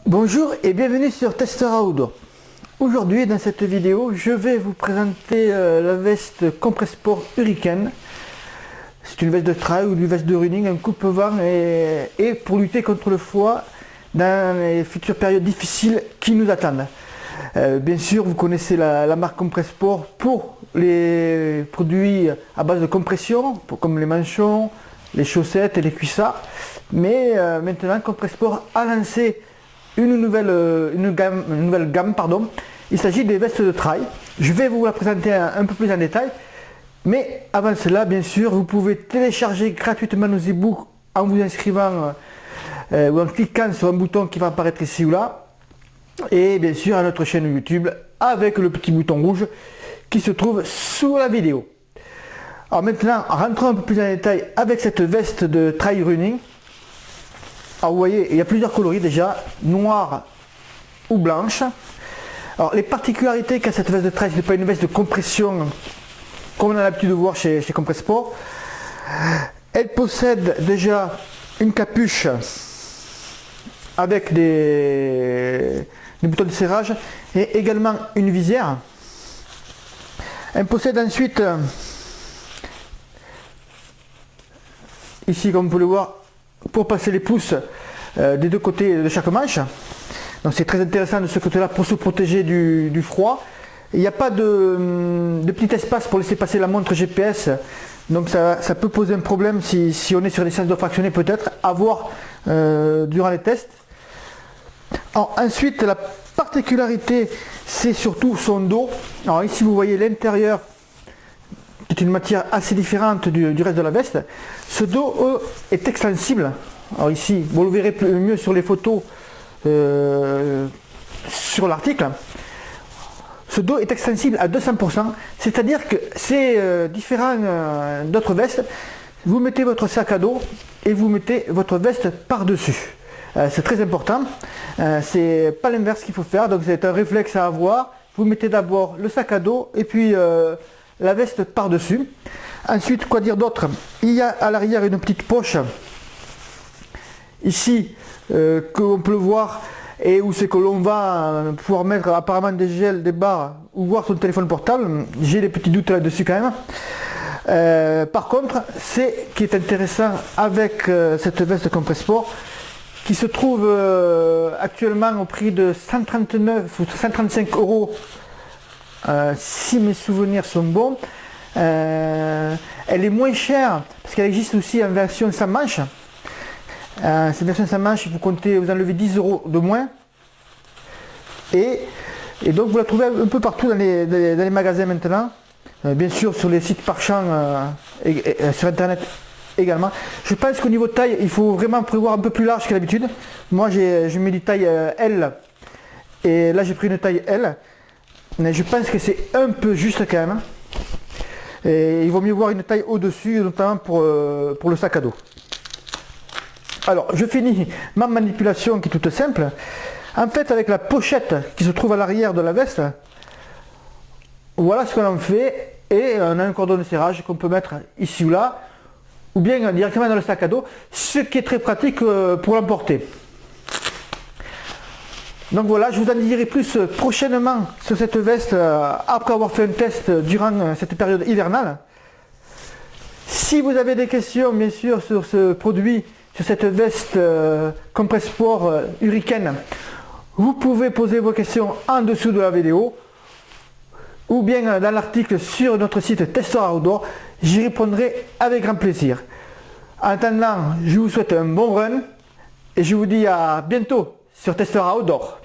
Bonjour et bienvenue sur Tester Outdoor. Aujourd'hui dans cette vidéo je vais vous présenter la veste Compressport Hurricane. C'est une veste de trail ou une veste de running, un coupe-vent et pour lutter contre le froid dans les futures périodes difficiles qui nous attendent. Bien sûr vous connaissez la marque Compressport pour les produits à base de compression comme les manchons, les chaussettes et les cuissards. Mais maintenant Compressport a lancé une nouvelle gamme. Il s'agit des vestes de trail. Je vais vous la présenter un peu plus en détail. Mais avant cela, bien sûr, vous pouvez télécharger gratuitement nos e-books en vous inscrivant ou en cliquant sur un bouton qui va apparaître ici ou là. Et bien sûr à notre chaîne YouTube avec le petit bouton rouge qui se trouve sous la vidéo. Alors maintenant, rentrons un peu plus en détail avec cette veste de trail running. Alors vous voyez, il y a plusieurs coloris déjà, noir ou blanche. Alors les particularités qu'a cette veste de trail, ce n'est pas une veste de compression comme on a l'habitude de voir chez Compressport. Elle possède déjà une capuche avec des boutons de serrage et également une visière. Elle possède ensuite, ici comme vous pouvez le voir, pour passer les pouces des deux côtés de chaque manche. Donc c'est très intéressant de ce côté là pour se protéger du froid. Il n'y a pas de petit espace pour laisser passer la montre GPS, donc ça peut poser un problème si on est sur des sens de fractionner, peut-être à voir durant les tests. Alors, ensuite la particularité c'est surtout son dos. Alors ici vous voyez l'intérieur, c'est une matière assez différente du reste de la veste. Ce dos est extensible. Alors ici, vous le verrez mieux sur les photos sur l'article. Ce dos est extensible à 200%, c'est-à-dire que c'est différent d'autres vestes. Vous mettez votre sac à dos et vous mettez votre veste par-dessus. C'est très important. C'est pas l'inverse qu'il faut faire, donc c'est un réflexe à avoir. Vous mettez d'abord le sac à dos et puis la veste par-dessus. Ensuite, quoi dire d'autre? Il y a à l'arrière une petite poche ici que l'on peut le voir et où c'est que l'on va pouvoir mettre apparemment des gels, des barres ou voir son téléphone portable. J'ai des petits doutes là-dessus quand même. Par contre, c'est qui est intéressant avec cette veste Compressport qui se trouve actuellement au prix de 139 ou 135 €. Si mes souvenirs sont bons, elle est moins chère parce qu'elle existe aussi en version sans manche. Cette version sans manche, vous enlevez 10 € de moins et donc vous la trouvez un peu partout dans les magasins maintenant, bien sûr sur les sites marchands et sur internet également. Je pense qu'au niveau de taille il faut vraiment prévoir un peu plus large que d'habitude. Moi je mets des tailles L et là j'ai pris une taille L. Mais je pense que c'est un peu juste quand même. Et il vaut mieux voir une taille au-dessus, notamment pour le sac à dos. Alors, je finis ma manipulation qui est toute simple. En fait, avec la pochette qui se trouve à l'arrière de la veste, voilà ce que l'on fait. Et on a un cordon de serrage qu'on peut mettre ici ou là, ou bien directement dans le sac à dos, ce qui est très pratique pour l'emporter. Donc voilà, je vous en dirai plus prochainement sur cette veste après avoir fait un test durant cette période hivernale. Si vous avez des questions bien sûr sur ce produit, sur cette veste Compressport Hurricane, vous pouvez poser vos questions en dessous de la vidéo ou bien dans l'article sur notre site Tester Outdoor, j'y répondrai avec grand plaisir. En attendant, je vous souhaite un bon run et je vous dis à bientôt sur Tester Outdoor.